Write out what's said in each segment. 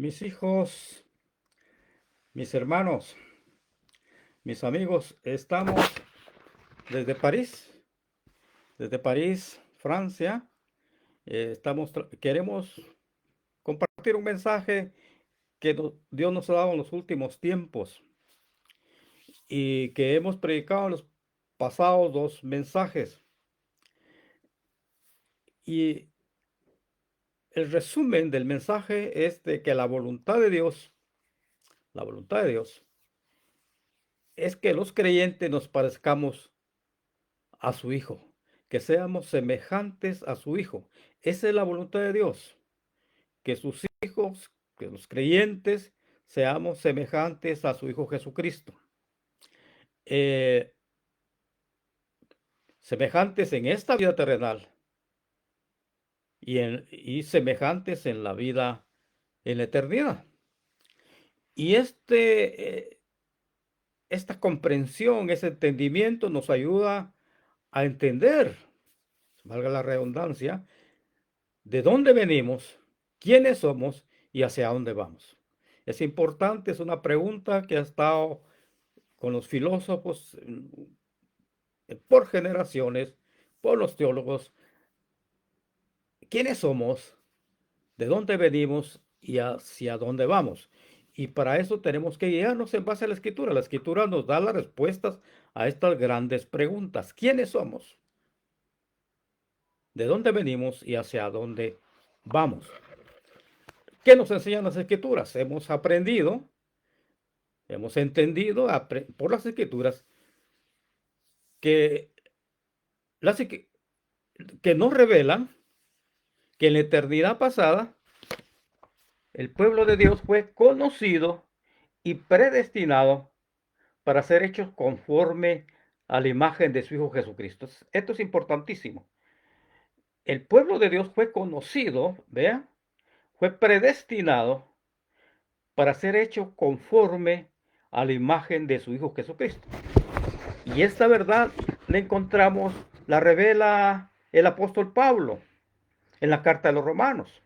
Mis hijos, mis hermanos, mis amigos, estamos desde París, Francia. Queremos compartir un mensaje que Dios nos ha dado en los últimos tiempos y que hemos predicado en los pasados dos mensajes. Y el resumen del mensaje es de que la voluntad de Dios es que los creyentes nos parezcamos a su Hijo, que seamos semejantes a su Hijo. Esa es la voluntad de Dios, que sus hijos, que los creyentes, seamos semejantes a su Hijo Jesucristo. Eh, Semejantes en esta vida terrenal y semejantes en la vida en la eternidad. Y esta comprensión, ese entendimiento nos ayuda a entender, valga la redundancia, de dónde venimos, quiénes somos y hacia dónde vamos. Es importante, es una pregunta que ha estado con los filósofos por generaciones, por los teólogos. ¿Quiénes somos? ¿De dónde venimos y hacia dónde vamos? Y para eso tenemos que guiarnos en base a la Escritura. La Escritura nos da las respuestas a estas grandes preguntas. ¿Quiénes somos? ¿De dónde venimos y hacia dónde vamos? ¿Qué nos enseñan las Escrituras? Hemos aprendido, hemos entendido por las Escrituras que, las, que nos revelan que en la eternidad pasada el pueblo de Dios fue conocido y predestinado para ser hechos conforme a la imagen de su Hijo Jesucristo. Esto es importantísimo. El pueblo de Dios fue conocido, vea, fue predestinado para ser hecho conforme a la imagen de su Hijo Jesucristo. Y esta verdad la encontramos, la revela el apóstol Pablo en la carta de los Romanos.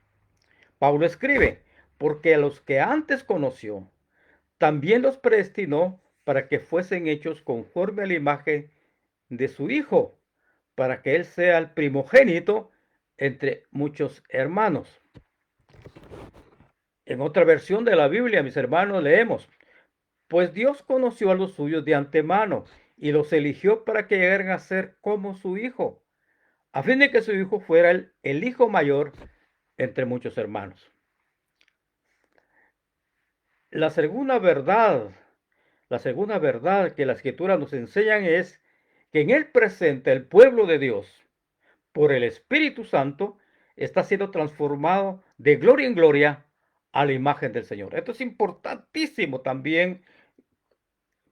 Pablo escribe, porque a los que antes conoció, también los predestinó para que fuesen hechos conforme a la imagen de su Hijo, para que Él sea el primogénito entre muchos hermanos. En otra versión de la Biblia, mis hermanos, leemos, pues Dios conoció a los suyos de antemano y los eligió para que llegaran a ser como su Hijo, a fin de que su Hijo fuera el hijo mayor entre muchos hermanos. La segunda verdad, la segunda verdad que las Escrituras nos enseñan es que en el presente el pueblo de Dios, por el Espíritu Santo, está siendo transformado de gloria en gloria a la imagen del Señor. Esto es importantísimo también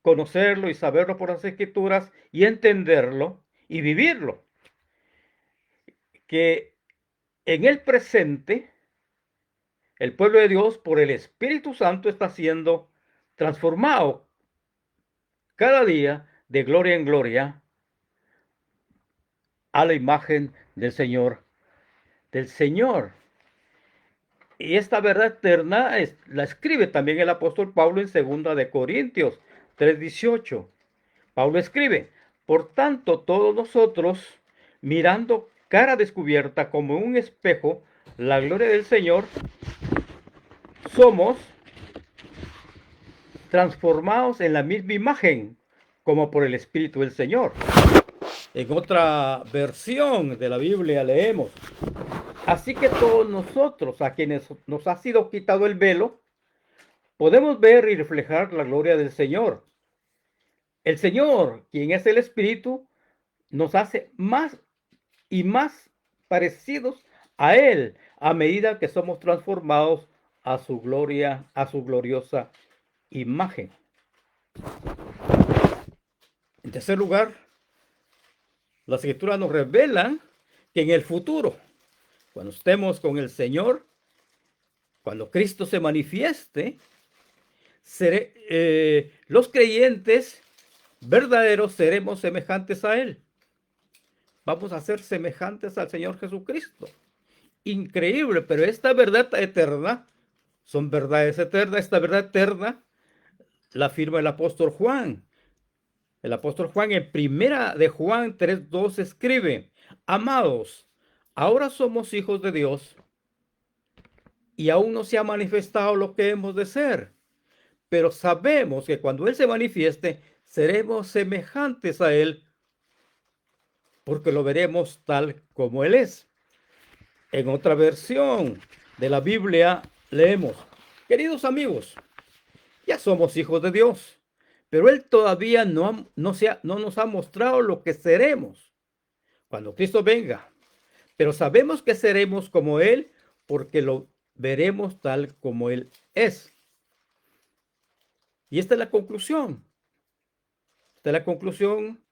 conocerlo y saberlo por las Escrituras y entenderlo y vivirlo. Que en el presente el pueblo de Dios por el Espíritu Santo está siendo transformado cada día de gloria en gloria a la imagen del Señor. Y esta verdad eterna la escribe también el apóstol Pablo en 2 Corintios 3:18. Pablo escribe, por tanto todos nosotros, mirando cara descubierta como un espejo la gloria del Señor, somos transformados en la misma imagen como por el Espíritu del Señor. En otra versión de la Biblia leemos, así que todos nosotros, a quienes nos ha sido quitado el velo, podemos ver y reflejar la gloria del Señor. El Señor, quien es el Espíritu, nos hace más y más parecidos a Él a medida que somos transformados a su gloria, a su gloriosa imagen. En tercer lugar, las Escrituras nos revelan que en el futuro, cuando estemos con el Señor, cuando Cristo se manifieste, los creyentes verdaderos seremos semejantes a Él. Vamos a ser semejantes al Señor Jesucristo. Increíble, pero esta verdad eterna son verdades eternas. Esta verdad eterna la afirma el apóstol Juan. El apóstol Juan en primera de Juan 3:2 escribe: amados, ahora somos hijos de Dios y aún no se ha manifestado lo que hemos de ser, pero sabemos que cuando Él se manifieste, seremos semejantes a Él, porque lo veremos tal como Él es. En otra versión de la Biblia leemos: queridos amigos, ya somos hijos de Dios, pero Él todavía no nos ha mostrado lo que seremos cuando Cristo venga. Pero sabemos que seremos como Él porque lo veremos tal como Él es. Y esta es la conclusión. Esta es la conclusión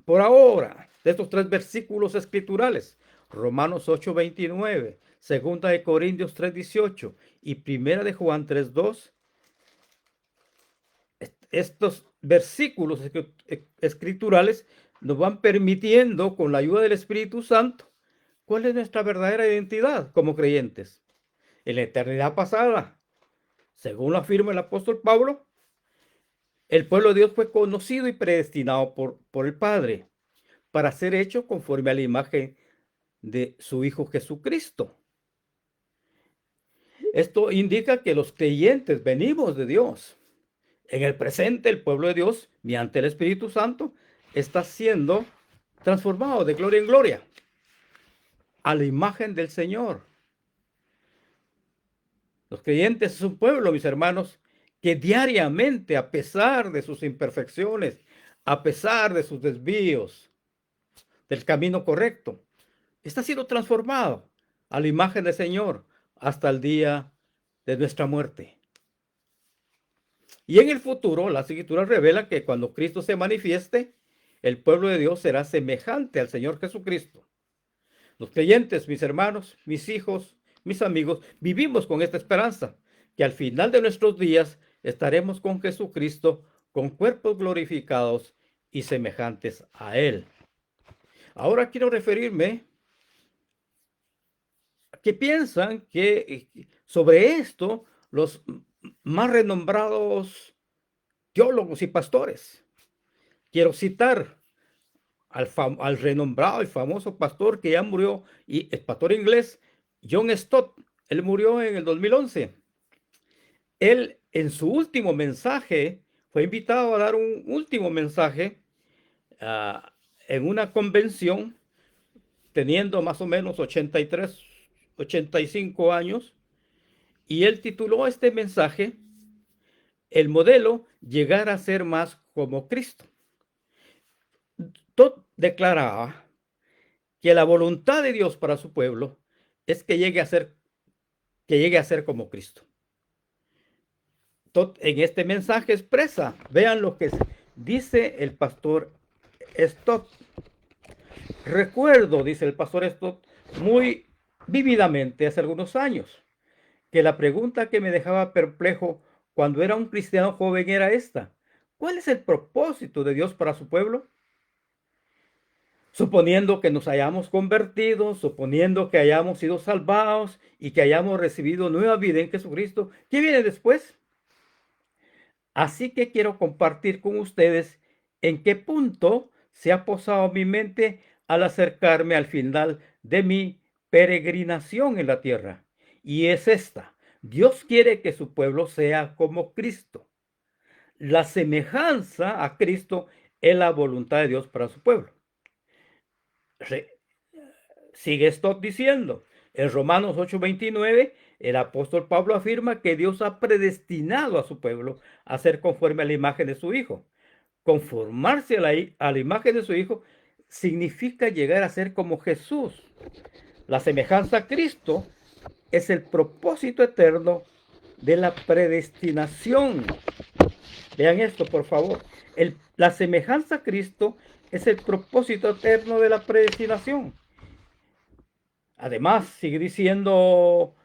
por ahora de estos 3 versículos escriturales. Romanos 8:29, segunda de Corintios 3:18 y primera de Juan 3:2. Estos versículos escriturales nos van permitiendo, con la ayuda del Espíritu Santo, cuál es nuestra verdadera identidad como creyentes. En la eternidad pasada, según lo afirma el apóstol Pablo, el pueblo de Dios fue conocido y predestinado por el Padre para ser hecho conforme a la imagen de su Hijo Jesucristo. Esto indica que los creyentes venimos de Dios. En el presente, el pueblo de Dios, mediante el Espíritu Santo, está siendo transformado de gloria en gloria a la imagen del Señor. Los creyentes es un pueblo, mis hermanos, que diariamente, a pesar de sus imperfecciones, a pesar de sus desvíos del camino correcto, está siendo transformado a la imagen del Señor hasta el día de nuestra muerte. Y en el futuro, la Escritura revela que cuando Cristo se manifieste, el pueblo de Dios será semejante al Señor Jesucristo. Los creyentes, mis hermanos, mis hijos, mis amigos, vivimos con esta esperanza, que al final de nuestros días estaremos con Jesucristo, con cuerpos glorificados y semejantes a Él. Ahora quiero referirme a que piensan que sobre esto los más renombrados teólogos y pastores. Quiero citar al renombrado y famoso pastor que ya murió, y el pastor inglés John Stott. Él murió en el 2011. Él, en su último mensaje, fue invitado a dar un último mensaje en una convención, teniendo más o menos 83, 85 años, y él tituló este mensaje: el modelo llegar a ser más como Cristo. Todd declaraba que la voluntad de Dios para su pueblo es que llegue a ser como Cristo. Todd en este mensaje expresa, vean lo que dice el pastor Stott. Recuerdo, dice el pastor Stott, muy vívidamente hace algunos años, que la pregunta que me dejaba perplejo cuando era un cristiano joven era esta: ¿cuál es el propósito de Dios para su pueblo? Suponiendo que nos hayamos convertido, suponiendo que hayamos sido salvados y que hayamos recibido nueva vida en Jesucristo, ¿qué viene después? Así que quiero compartir con ustedes en qué punto se ha posado mi mente al acercarme al final de mi peregrinación en la tierra. Y es esta: Dios quiere que su pueblo sea como Cristo. La semejanza a Cristo es la voluntad de Dios para su pueblo. Sigue esto diciendo, en Romanos 8:29, el apóstol Pablo afirma que Dios ha predestinado a su pueblo a ser conforme a la imagen de su Hijo. Conformarse a la imagen de su Hijo significa llegar a ser como Jesús. La semejanza a Cristo es el propósito eterno de la predestinación. Vean esto, por favor. La semejanza a Cristo es el propósito eterno de la predestinación. Además, sigue diciendo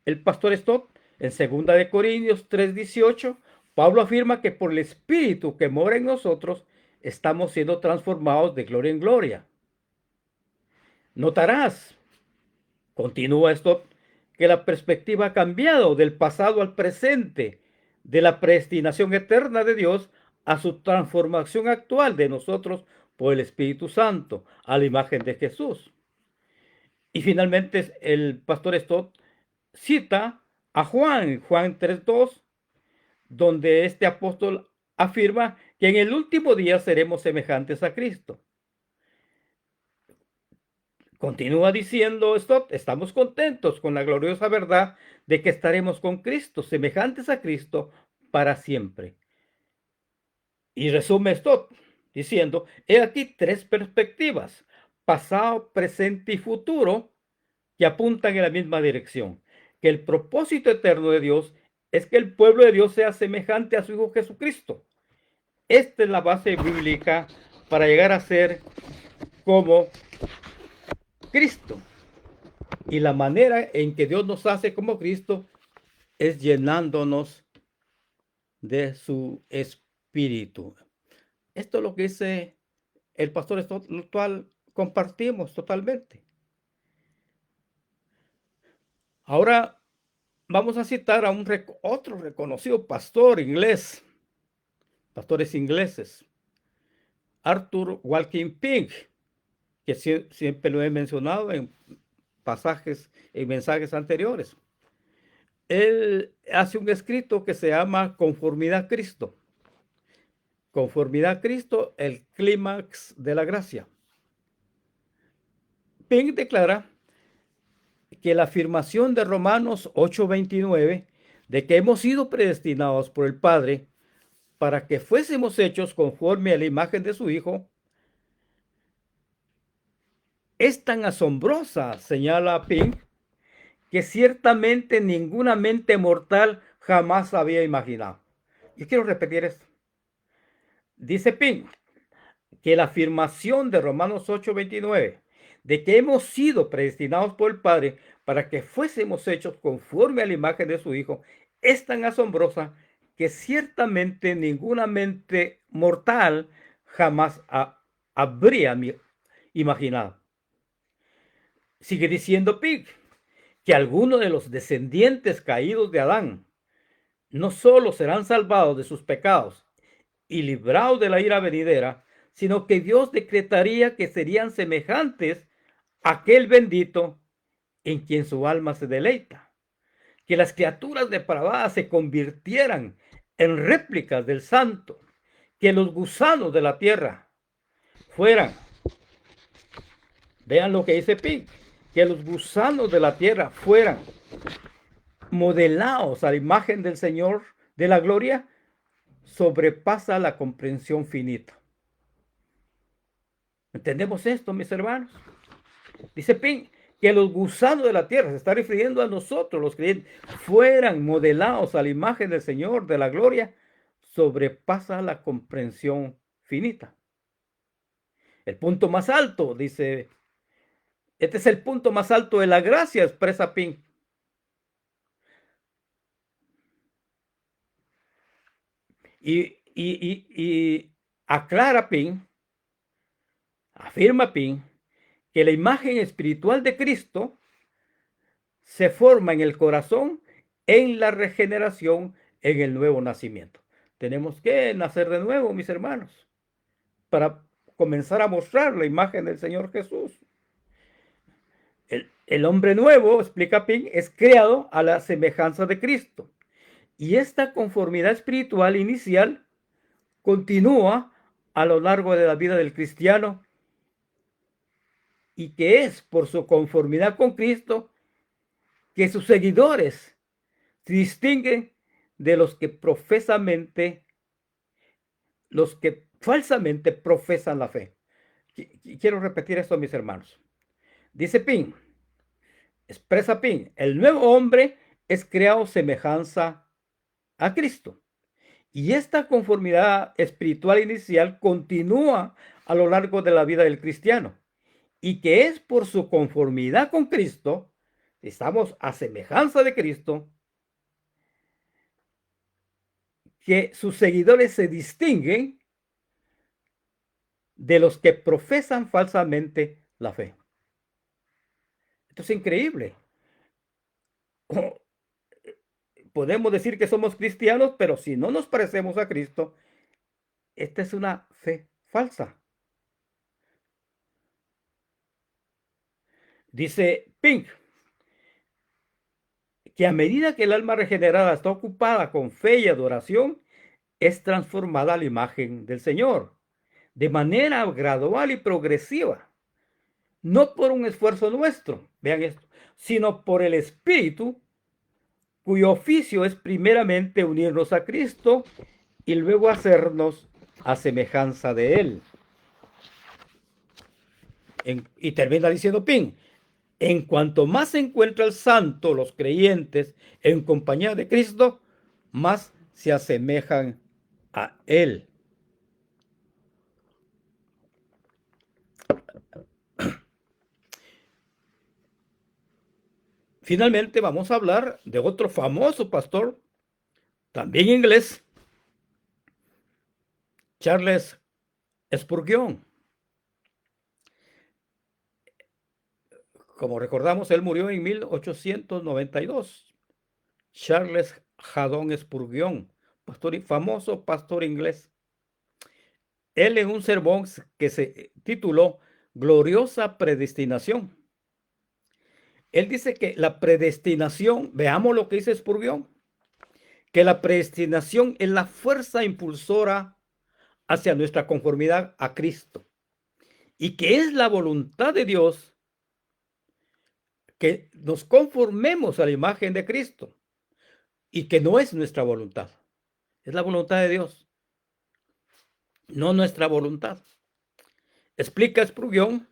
el pastor Stott, en 2 de Corintios 3:18, Pablo afirma que por el Espíritu que mora en nosotros estamos siendo transformados de gloria en gloria. Notarás, continúa Stott, que la perspectiva ha cambiado del pasado al presente, de la predestinación eterna de Dios a su transformación actual de nosotros por el Espíritu Santo, a la imagen de Jesús. Y finalmente el pastor Stott cita a Juan 3:2, donde este apóstol afirma que en el último día seremos semejantes a Cristo. Continúa diciendo Stott, estamos contentos con la gloriosa verdad de que estaremos con Cristo, semejantes a Cristo para siempre. Y resume Stott diciendo, he aquí tres perspectivas, pasado, presente y futuro, que apuntan en la misma dirección. Que el propósito eterno de Dios es que el pueblo de Dios sea semejante a su Hijo Jesucristo. Esta es la base bíblica para llegar a ser como Cristo. Y la manera en que Dios nos hace como Cristo es llenándonos de su espíritu. Esto es lo que dice el pastor, esto lo cual compartimos totalmente. Ahora vamos a citar a otro reconocido pastor inglés, pastores ingleses, Arthur Walking Pink, que siempre lo he mencionado en pasajes y mensajes anteriores. Él hace un escrito que se llama Conformidad a Cristo. Conformidad a Cristo, el clímax de la gracia. Pink declara que la afirmación de Romanos 8:29 de que hemos sido predestinados por el Padre para que fuésemos hechos conforme a la imagen de su Hijo es tan asombrosa, señala Pink, que ciertamente ninguna mente mortal jamás había imaginado. Yo quiero repetir esto. Dice Pink que la afirmación de Romanos 8:29 de que hemos sido predestinados por el Padre para que fuésemos hechos conforme a la imagen de su Hijo es tan asombrosa que ciertamente ninguna mente mortal jamás habría imaginado. Sigue diciendo Pink que algunos de los descendientes caídos de Adán no solo serán salvados de sus pecados y librados de la ira venidera, sino que Dios decretaría que serían semejantes a aquel bendito en quien su alma se deleita. Que las criaturas depravadas se convirtieran en réplicas del santo, que los gusanos de la tierra fueran, vean lo que dice Pink, que los gusanos de la tierra fueran modelados a la imagen del Señor de la gloria, sobrepasa la comprensión finita. ¿Entendemos esto, mis hermanos? Dice Pink que los gusanos de la tierra, se está refiriendo a nosotros, los creyentes, fueran modelados a la imagen del Señor de la gloria, sobrepasa la comprensión finita. El punto más alto, dice, este es el punto más alto de la gracia, expresa Pink. Y aclara Pink, afirma Pink, que la imagen espiritual de Cristo se forma en el corazón en la regeneración, en el nuevo nacimiento. Tenemos que nacer de nuevo, mis hermanos, para comenzar a mostrar la imagen del Señor Jesús. El hombre nuevo, explica Pink, es creado a la semejanza de Cristo. Y esta conformidad espiritual inicial continúa a lo largo de la vida del cristiano y que es por su conformidad con Cristo que sus seguidores se distinguen de los que falsamente profesan la fe. Quiero repetir esto, mis hermanos. Dice Pink, expresa Pink, el nuevo hombre es creado semejanza a Cristo. Y esta conformidad espiritual inicial continúa a lo largo de la vida del cristiano. Y que es por su conformidad con Cristo, estamos a semejanza de Cristo, que sus seguidores se distinguen de los que profesan falsamente la fe. Esto es increíble. o podemos decir que somos cristianos, pero si no nos parecemos a Cristo, esta es una fe falsa. Dice Pink que a medida que el alma regenerada está ocupada con fe y adoración, es transformada a la imagen del Señor, de manera gradual y progresiva, no por un esfuerzo nuestro, vean esto, sino por el Espíritu, cuyo oficio es primeramente unirnos a Cristo y luego hacernos a semejanza de Él. Y termina diciendo Pin, en cuanto más se encuentra el santo, los creyentes, en compañía de Cristo, más se asemejan a Él. Finalmente vamos a hablar de otro famoso pastor, también inglés, Charles Spurgeon. Como recordamos, él murió en 1892. Charles Haddon Spurgeon, famoso pastor inglés. Él en un sermón que se tituló Gloriosa Predestinación. Él dice que la predestinación, veamos lo que dice Spurgeon, que la predestinación es la fuerza impulsora hacia nuestra conformidad a Cristo y que es la voluntad de Dios que nos conformemos a la imagen de Cristo y que no es nuestra voluntad, es la voluntad de Dios, no nuestra voluntad. Explica Spurgeon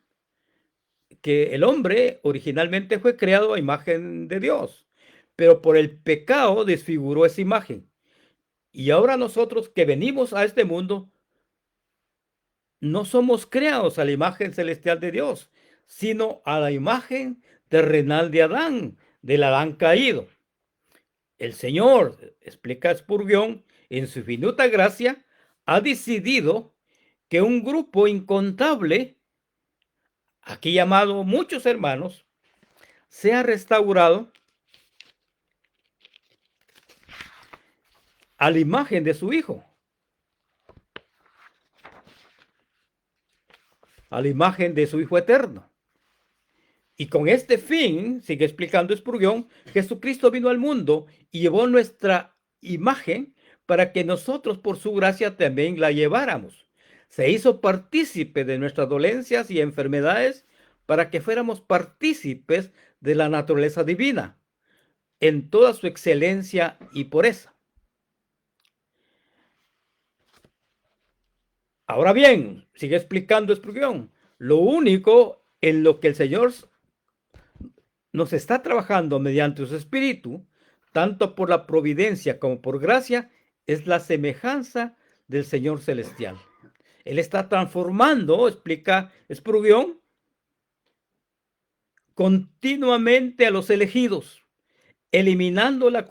que el hombre originalmente fue creado a imagen de Dios, pero por el pecado desfiguró esa imagen. Y ahora nosotros que venimos a este mundo, no somos creados a la imagen celestial de Dios, sino a la imagen terrenal de Adán, del Adán caído. El Señor, explica Spurgeon, en su infinita gracia, ha decidido que un grupo incontable, aquí llamado muchos hermanos, sea restaurado a la imagen de su Hijo, a la imagen de su Hijo eterno. Y con este fin, sigue explicando Spurgeon, Jesucristo vino al mundo y llevó nuestra imagen para que nosotros por su gracia también la lleváramos. Se hizo partícipe de nuestras dolencias y enfermedades para que fuéramos partícipes de la naturaleza divina en toda su excelencia y pureza. Ahora bien, sigue explicando Spurgeon, lo único en lo que el Señor nos está trabajando mediante su espíritu, tanto por la providencia como por gracia, es la semejanza del Señor celestial. Él está transformando, explica Spurgeon, continuamente a los elegidos, eliminando la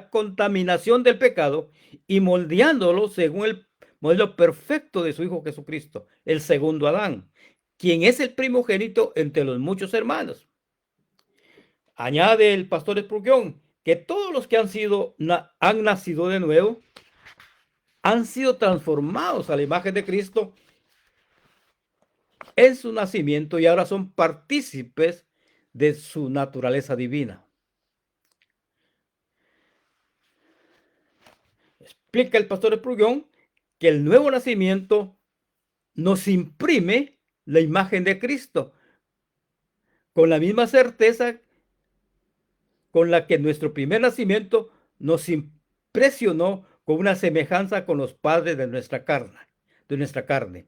contaminación del pecado y moldeándolo según el modelo perfecto de su Hijo Jesucristo, el segundo Adán, quien es el primogénito entre los muchos hermanos. Añade el pastor Spurgeon que todos los que han nacido de nuevo han sido transformados a la imagen de Cristo en su nacimiento y ahora son partícipes de su naturaleza divina. Explica el pastor Spurgeon que el nuevo nacimiento nos imprime la imagen de Cristo con la misma certeza con la que nuestro primer nacimiento nos impresionó con una semejanza con los padres de nuestra carne.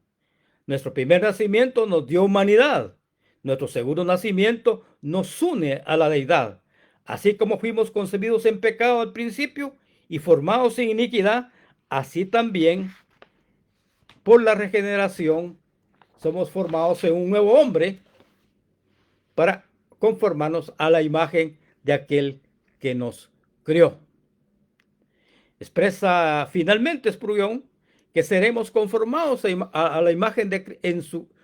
Nuestro primer nacimiento nos dio humanidad. Nuestro segundo nacimiento nos une a la deidad. Así como fuimos concebidos en pecado al principio y formados en iniquidad, así también por la regeneración somos formados en un nuevo hombre para conformarnos a la imagen de aquel que nos crió. Expresa finalmente Spurgeon que seremos conformados a la imagen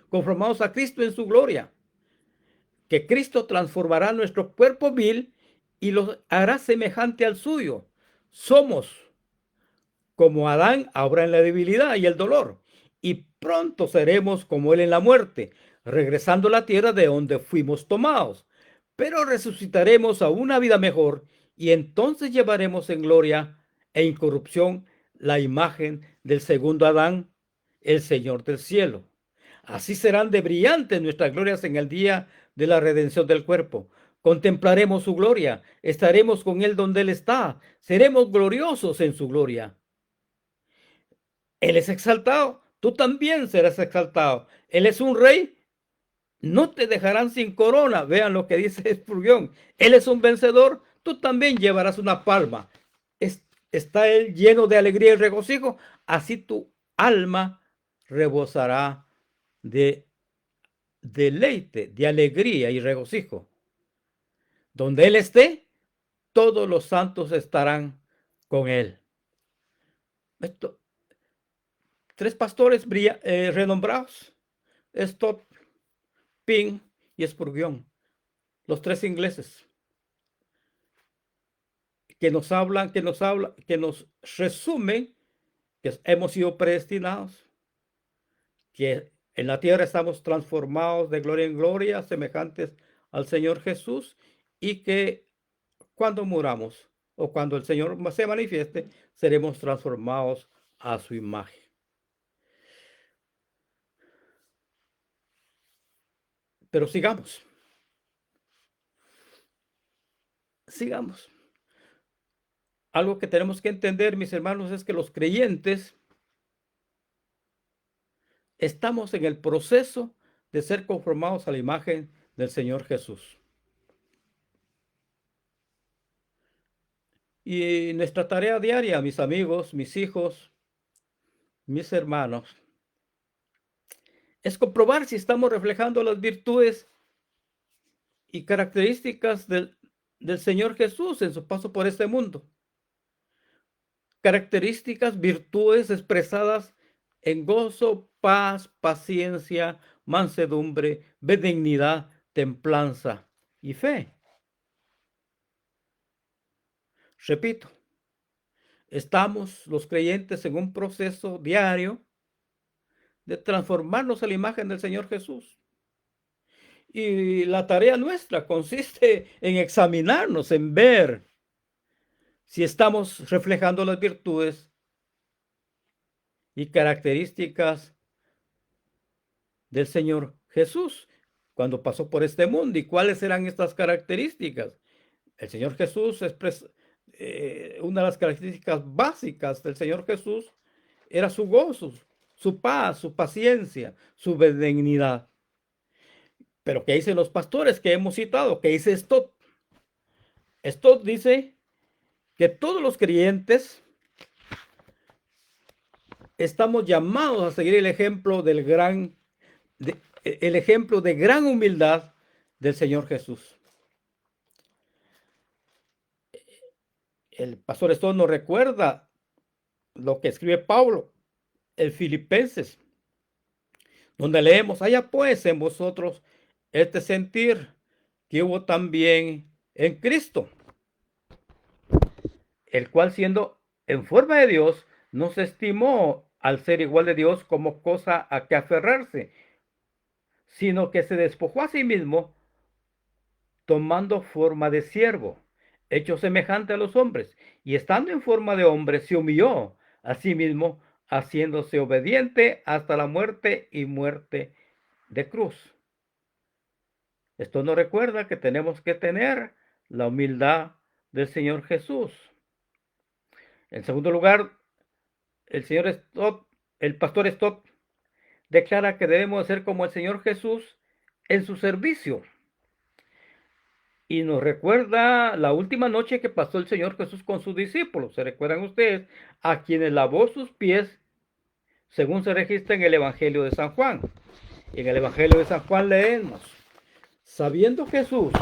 conformados a Cristo en su gloria, que Cristo transformará nuestro cuerpo vil y lo hará semejante al suyo. Somos como Adán ahora en la debilidad y el dolor, y pronto seremos como Él en la muerte, regresando a la tierra de donde fuimos tomados. Pero resucitaremos a una vida mejor y entonces llevaremos en gloria e incorrupción la imagen del segundo Adán, el Señor del cielo. Así serán de brillantes nuestras glorias en el día de la redención del cuerpo. Contemplaremos su gloria, estaremos con Él donde Él está, seremos gloriosos en su gloria. Él es exaltado, tú también serás exaltado. Él es un rey, no te dejarán sin corona. Vean lo que dice Spurgeon. Él es un vencedor, tú también llevarás una palma. Está Él lleno de alegría y regocijo, así tu alma rebosará de deleite, de alegría y regocijo. Donde Él esté, todos los santos estarán con Él. Esto, tres pastores renombrados, Stott, Ping y Spurgeon, los tres ingleses, que nos resumen que hemos sido predestinados, que en la tierra estamos transformados de gloria en gloria, semejantes al Señor Jesús, y que cuando muramos o cuando el Señor se manifieste, seremos transformados a su imagen. Pero sigamos. Algo que tenemos que entender, mis hermanos, es que los creyentes estamos en el proceso de ser conformados a la imagen del Señor Jesús. Y nuestra tarea diaria, mis amigos, mis hijos, mis hermanos, es comprobar si estamos reflejando las virtudes y características del Señor Jesús en su paso por este mundo. Características, virtudes expresadas en gozo, paz, paciencia, mansedumbre, benignidad, templanza y fe. Repito, estamos los creyentes en un proceso diario de transformarnos a la imagen del Señor Jesús. Y la tarea nuestra consiste en examinarnos, en ver si estamos reflejando las virtudes y características del Señor Jesús cuando pasó por este mundo. ¿Y cuáles eran estas características? El Señor Jesús una de las características básicas del Señor Jesús era su gozo, su paz, su paciencia, su benignidad. Pero ¿qué dicen los pastores que hemos citado? ¿Qué dice Stott? Stott dice que todos los creyentes estamos llamados a seguir el ejemplo de gran humildad del Señor Jesús. El pastor Stott nos recuerda lo que escribe Pablo en Filipenses, donde leemos: haya pues en vosotros este sentir que hubo también en Cristo, el cual, siendo en forma de Dios, no se estimó al ser igual de Dios como cosa a que aferrarse, sino que se despojó a sí mismo, tomando forma de siervo, hecho semejante a los hombres, y estando en forma de hombre, se humilló a sí mismo, haciéndose obediente hasta la muerte y muerte de cruz. Esto nos recuerda que tenemos que tener la humildad del Señor Jesús. En segundo lugar, el pastor Stott declara que debemos ser como el Señor Jesús en su servicio. Y nos recuerda la última noche que pasó el Señor Jesús con sus discípulos. ¿Se recuerdan ustedes? A quienes lavó sus pies, según se registra en el Evangelio de San Juan. En el Evangelio de San Juan leemos: sabiendo Jesús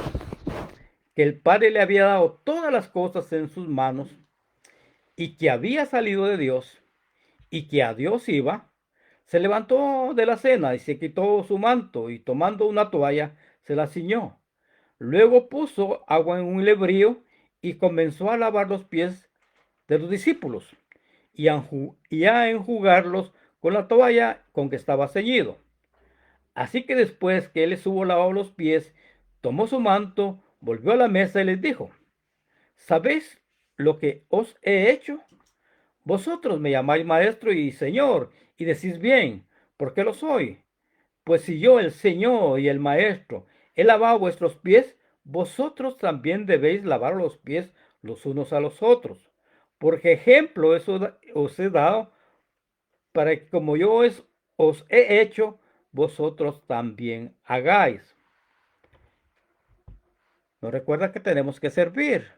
que el Padre le había dado todas las cosas en sus manos, y que había salido de Dios, y que a Dios iba, se levantó de la cena y se quitó su manto, y tomando una toalla, se la ciñó. Luego puso agua en un lebrío y comenzó a lavar los pies de los discípulos y a enjugarlos con la toalla con que estaba ceñido. Así que después que él les hubo lavado los pies, tomó su manto, volvió a la mesa y les dijo: ¿Sabéis lo que os he hecho? Vosotros me llamáis maestro y señor, y decís bien, ¿por qué lo soy? Pues si yo, el Señor y el Maestro, he lavado vuestros pies, vosotros también debéis lavar los pies los unos a los otros. Porque ejemplo eso os he dado, para que como yo os he hecho, vosotros también hagáis. Nos recuerda que tenemos que servir.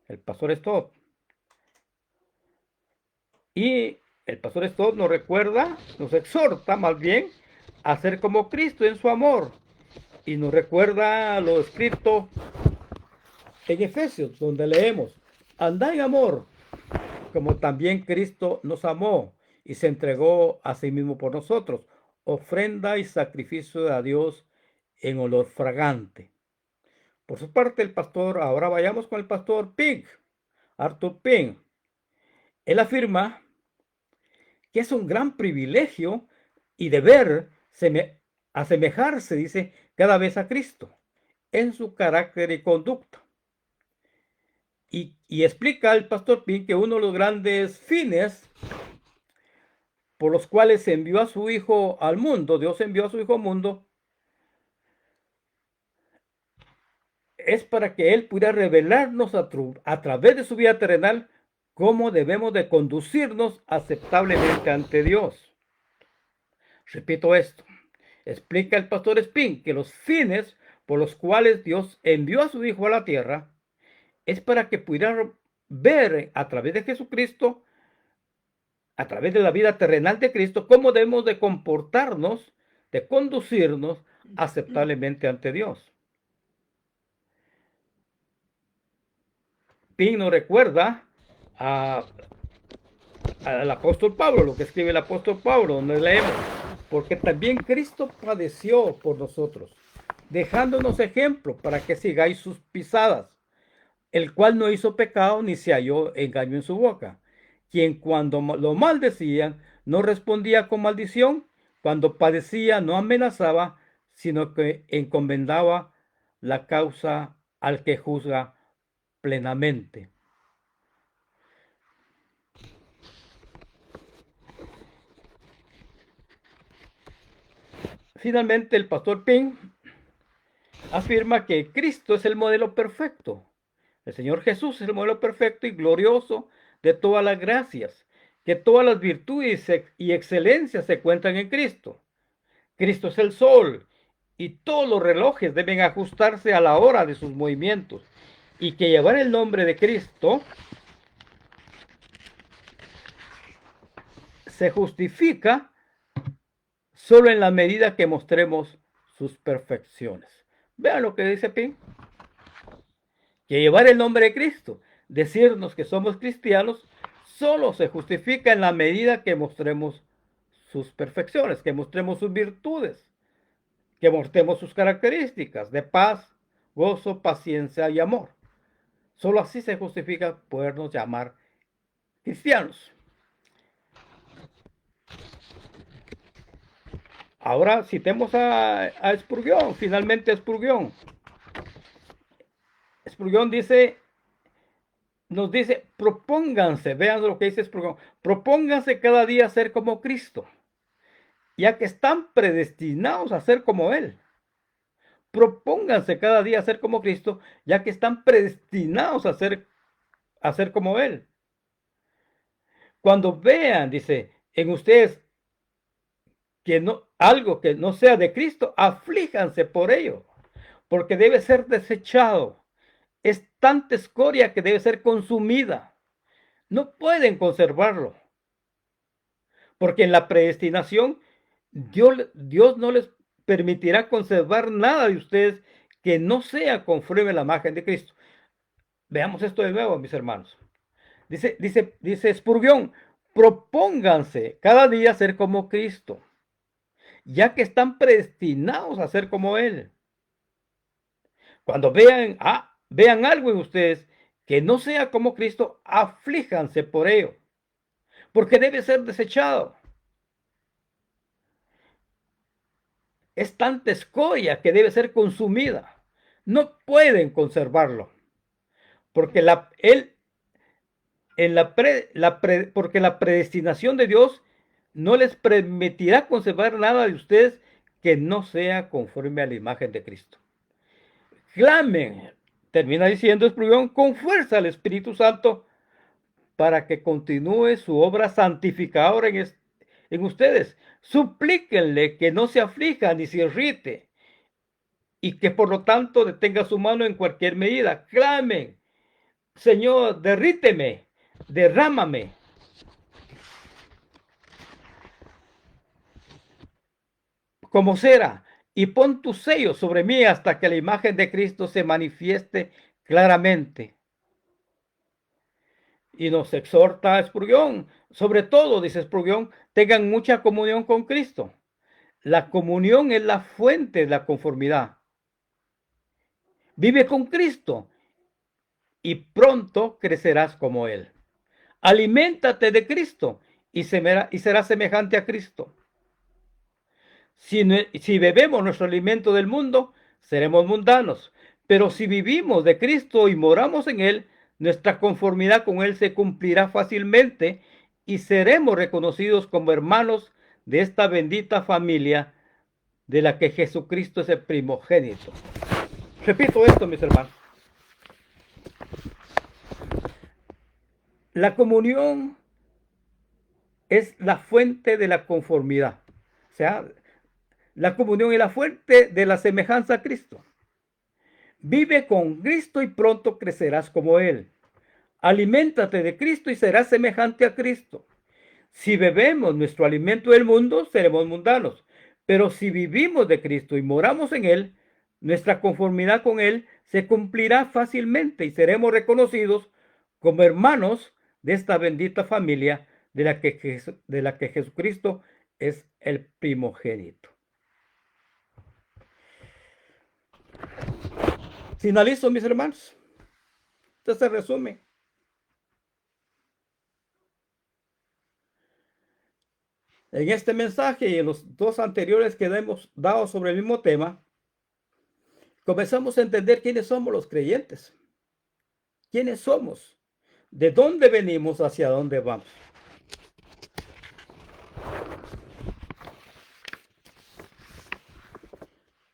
El pastor Stott. Y el pastor Stott nos recuerda, nos exhorta más bien a ser como Cristo en su amor. Y nos recuerda lo escrito en Efesios, donde leemos: andad en amor, como también Cristo nos amó y se entregó a sí mismo por nosotros, ofrenda y sacrificio a Dios en olor fragante. Por su parte, el pastor, ahora vayamos con el pastor Pink, Arthur Pink. Él afirma que es un gran privilegio y deber asemejarse, dice, cada vez a Cristo en su carácter y conducta. Y explica el pastor Pink que uno de los grandes fines por los cuales se envió a su Hijo al mundo, Dios envió a su Hijo al mundo, es para que Él pudiera revelarnos a través de su vida terrenal cómo debemos de conducirnos aceptablemente ante Dios. Repito esto, explica el pastor Spin que los fines por los cuales Dios envió a su Hijo a la tierra es para que pudieran ver a través de Jesucristo, a través de la vida terrenal de Cristo, cómo debemos de comportarnos, de conducirnos aceptablemente ante Dios. Pin nos recuerda al apóstol Pablo, lo que escribe el apóstol Pablo, donde leemos: porque también Cristo padeció por nosotros, dejándonos ejemplo para que sigáis sus pisadas, el cual no hizo pecado ni se halló engaño en su boca, quien cuando lo maldecían no respondía con maldición, cuando padecía no amenazaba, sino que encomendaba la causa al que juzga plenamente. Finalmente, el pastor Pink afirma que Cristo es el modelo perfecto. El Señor Jesús es el modelo perfecto y glorioso de todas las gracias, que todas las virtudes y excelencias se encuentran en Cristo. Cristo es el sol y todos los relojes deben ajustarse a la hora de sus movimientos, y que llevar el nombre de Cristo se justifica solo en la medida que mostremos sus perfecciones. Vean lo que dice Pink. Que llevar el nombre de Cristo, decirnos que somos cristianos, solo se justifica en la medida que mostremos sus perfecciones, que mostremos sus virtudes, que mostremos sus características de paz, gozo, paciencia y amor. Solo así se justifica podernos llamar cristianos. Ahora citemos a Spurgeon, finalmente Spurgeon. Spurgeon nos dice: propónganse, vean lo que dice Spurgeon, propónganse cada día ser como Cristo, ya que están predestinados a ser como Él. Propónganse cada día a ser como Cristo, ya que están predestinados a ser como Él. Cuando vean, dice, en ustedes que algo que no sea de Cristo, aflíjanse por ello, porque debe ser desechado. Es tanta escoria que debe ser consumida. No pueden conservarlo, porque en la predestinación Dios no les permitirá conservar nada de ustedes que no sea conforme a la imagen de Cristo. Veamos esto de nuevo, mis hermanos. Dice Spurgeon: propónganse cada día ser como Cristo, ya que están predestinados a ser como Él. Cuando vean algo en ustedes que no sea como Cristo, aflíjanse por ello, porque debe ser desechado. Es tanta escoria que debe ser consumida. No pueden conservarlo, porque porque la predestinación de Dios no les permitirá conservar nada de ustedes que no sea conforme a la imagen de Cristo. Clamen, termina diciendo Esprovión, con fuerza al Espíritu Santo para que continúe su obra santificadora en ustedes. Suplíquenle que no se aflija ni se irrite y que por lo tanto detenga su mano en cualquier medida. Clamen, Señor, derríteme, derrámame como cera y pon tu sello sobre mí hasta que la imagen de Cristo se manifieste claramente. Y nos exhorta Spurgeon, sobre todo, dice Spurgeon, tengan mucha comunión con Cristo. La comunión es la fuente de la conformidad. Vive con Cristo y pronto crecerás como Él. Aliméntate de Cristo y serás semejante a Cristo. Si bebemos nuestro alimento del mundo, seremos mundanos. Pero si vivimos de Cristo y moramos en Él, nuestra conformidad con Él se cumplirá fácilmente y seremos reconocidos como hermanos de esta bendita familia de la que Jesucristo es el primogénito. Repito esto, mis hermanos. La comunión es la fuente de la conformidad. O sea, la comunión es la fuente de la semejanza a Cristo. Vive con Cristo y pronto crecerás como Él. Aliméntate de Cristo y serás semejante a Cristo. Si bebemos nuestro alimento del mundo, seremos mundanos. Pero si vivimos de Cristo y moramos en Él, nuestra conformidad con Él se cumplirá fácilmente y seremos reconocidos como hermanos de esta bendita familia de la que Jesucristo es el primogénito. Finalizo, mis hermanos. Este se resume. En este mensaje y en los dos anteriores que hemos dado sobre el mismo tema, comenzamos a entender quiénes somos los creyentes. ¿Quiénes somos? ¿De dónde venimos? ¿Hacia dónde vamos?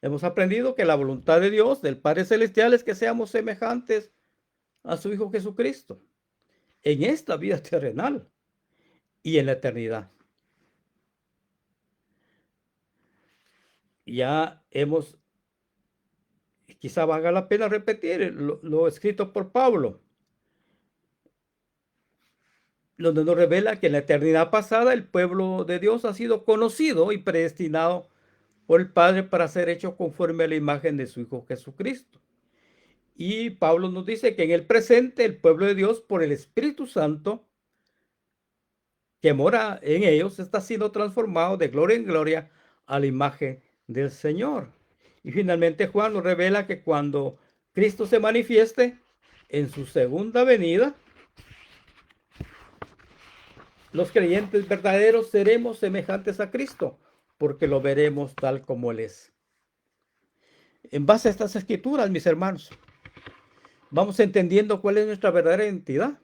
Hemos aprendido que la voluntad de Dios, del Padre Celestial, es que seamos semejantes a su Hijo Jesucristo en esta vida terrenal y en la eternidad. Ya hemos, quizá valga la pena repetir lo escrito por Pablo, donde nos revela que en la eternidad pasada el pueblo de Dios ha sido conocido y predestinado por el Padre para ser hecho conforme a la imagen de su Hijo Jesucristo. Y Pablo nos dice que en el presente el pueblo de Dios, por el Espíritu Santo que mora en ellos, está siendo transformado de gloria en gloria a la imagen del Señor. Y finalmente Juan nos revela que cuando Cristo se manifieste en su segunda venida, los creyentes verdaderos seremos semejantes a Cristo, porque lo veremos tal como Él es. En base a estas escrituras, mis hermanos, vamos entendiendo cuál es nuestra verdadera identidad.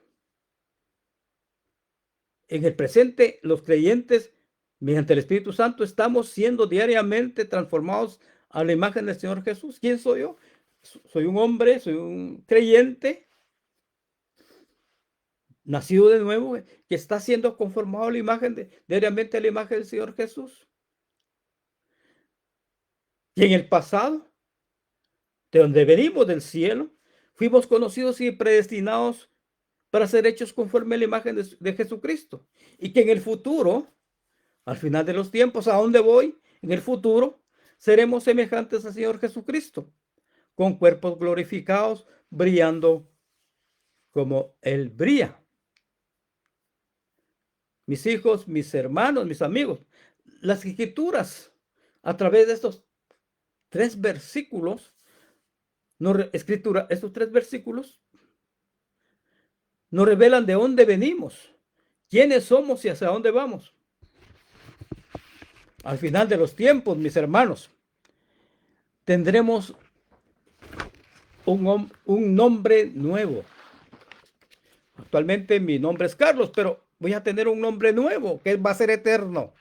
En el presente, los creyentes, mediante el Espíritu Santo, estamos siendo diariamente transformados a la imagen del Señor Jesús. ¿Quién soy yo? Soy un hombre, soy un creyente, nacido de nuevo, que está siendo conformado a la imagen diariamente a la imagen del Señor Jesús. Y en el pasado, de donde venimos del cielo, fuimos conocidos y predestinados para ser hechos conforme a la imagen de Jesucristo. Y que en el futuro, al final de los tiempos, ¿a dónde voy? En el futuro seremos semejantes al Señor Jesucristo, con cuerpos glorificados, brillando como Él brilla. Mis hijos, mis hermanos, mis amigos, las escrituras A través de estos tres versículos, estos tres versículos nos revelan de dónde venimos, quiénes somos y hacia dónde vamos. Al final de los tiempos, mis hermanos, tendremos un nombre nuevo. Actualmente mi nombre es Carlos, pero voy a tener un nombre nuevo que va a ser eterno.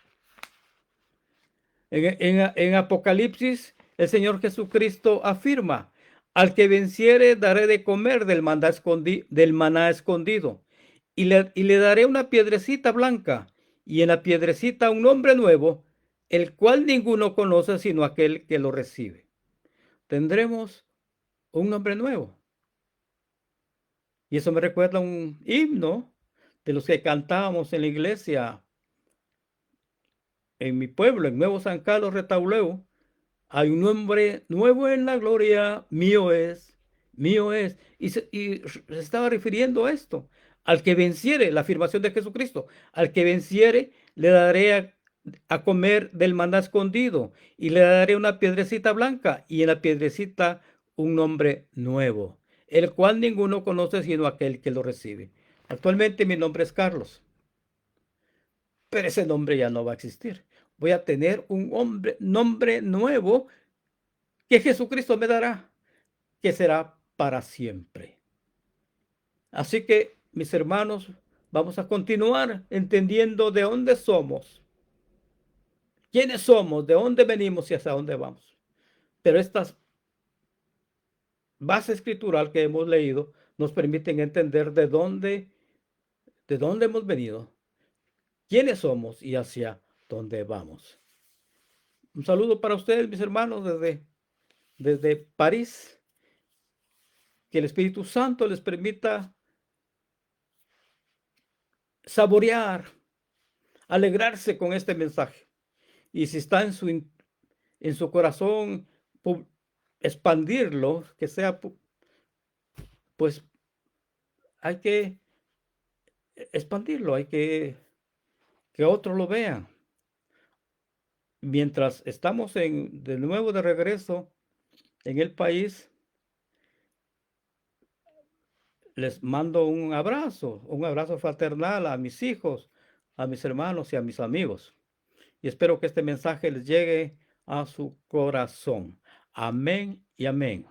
En Apocalipsis, el Señor Jesucristo afirma: al que venciere daré de comer del maná escondido, y le daré una piedrecita blanca, y en la piedrecita un nombre nuevo, el cual ninguno conoce sino aquel que lo recibe. Tendremos un nombre nuevo. Y eso me recuerda a un himno de los que cantábamos en la iglesia, en mi pueblo, en Nuevo San Carlos Retauleu. Hay un nombre nuevo en la gloria, mío es, mío es. Y se estaba refiriendo a esto: al que venciere, la afirmación de Jesucristo, al que venciere le daré a comer del maná escondido, y le daré una piedrecita blanca, y en la piedrecita un nombre nuevo, el cual ninguno conoce sino aquel que lo recibe. Actualmente mi nombre es Carlos, pero ese nombre ya no va a existir. Voy a tener un nombre nuevo que Jesucristo me dará, que será para siempre. Así que, mis hermanos, vamos a continuar entendiendo de dónde somos, quiénes somos, de dónde venimos y hacia dónde vamos. Pero estas bases escritural que hemos leído nos permiten entender de dónde hemos venido, quiénes somos y hacia dónde vamos. Un saludo para ustedes, mis hermanos, desde París. Que el Espíritu Santo les permita saborear, alegrarse con este mensaje. Y si está en su corazón, expandirlo, que sea, pues hay que expandirlo, hay que otros lo vean. Mientras estamos de nuevo de regreso en el país, les mando un abrazo fraternal a mis hijos, a mis hermanos y a mis amigos. Y espero que este mensaje les llegue a su corazón. Amén y amén.